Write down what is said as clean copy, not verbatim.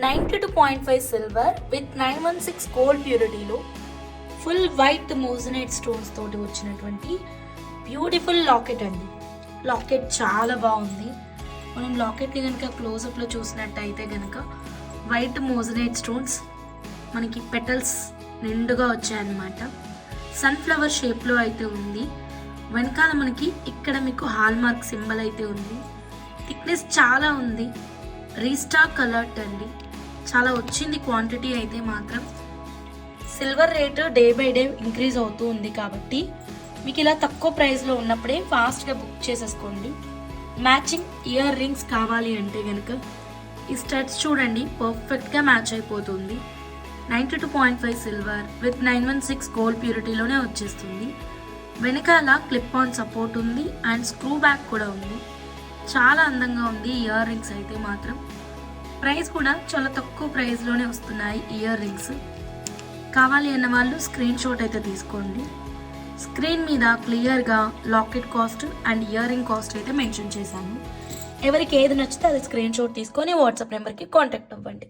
92.5 silver with 916 gold ప్యూరిటీలో full white moissanite stones తోటి వచ్చినటువంటి బ్యూటిఫుల్ లాకెట్ అండి. లాకెట్ చాలా బాగుంది. మనం లాకెట్ని కనుక క్లోజప్లో చూసినట్టయితే కనుక వైట్ మోజనైట్ స్టోన్స్ మనకి పెటల్స్ నిండుగా వచ్చాయన్నమాట. సన్ఫ్లవర్ షేప్లో అయితే ఉంది. వెనకాల మనకి ఇక్కడ మీకు హాల్ మార్క్ సింబల్ అయితే ఉంది. థిక్నెస్ చాలా ఉంది. రీస్టాక్ కలర్ట్ అండి. చాలా వచ్చింది క్వాంటిటీ అయితే మాత్రం. Silver rate day by day increase అవుతూ ఉంది కాబట్టి మీకు ఇలా తక్కువ ప్రైస్లో ఉన్నప్పుడే ఫాస్ట్గా బుక్ చేసేసుకోండి. మ్యాచింగ్ ఇయర్ రింగ్స్ కావాలి అంటే కనుక ఈ స్టడ్స్ చూడండి, పర్ఫెక్ట్గా మ్యాచ్ అయిపోతుంది. 92.5 సిల్వర్ విత్ 916 గోల్డ్ ప్యూరిటీలోనే వచ్చేస్తుంది. వెనకాల క్లిప్ ఆన్ సపోర్ట్ ఉంది అండ్ స్క్రూ బ్యాక్ కూడా ఉంది. చాలా అందంగా ఉంది ఇయర్ రింగ్స్ అయితే మాత్రం. ప్రైస్ కూడా చాలా తక్కువ ప్రైస్లోనే వస్తున్నాయి ఇయర్ రింగ్స్. కావాలి అన్న వాళ్ళు స్క్రీన్ షాట్ అయితే తీసుకోండి. స్క్రీన్ మీద క్లియర్గా locket cost and ear ring cost అయితే మెన్షన్ చేశాను. ఎవరికి ఏది నచ్చితే అది స్క్రీన్ షాట్ తీసుకొని వాట్సాప్ నెంబర్కి కాంటాక్ట్ అవ్వండి.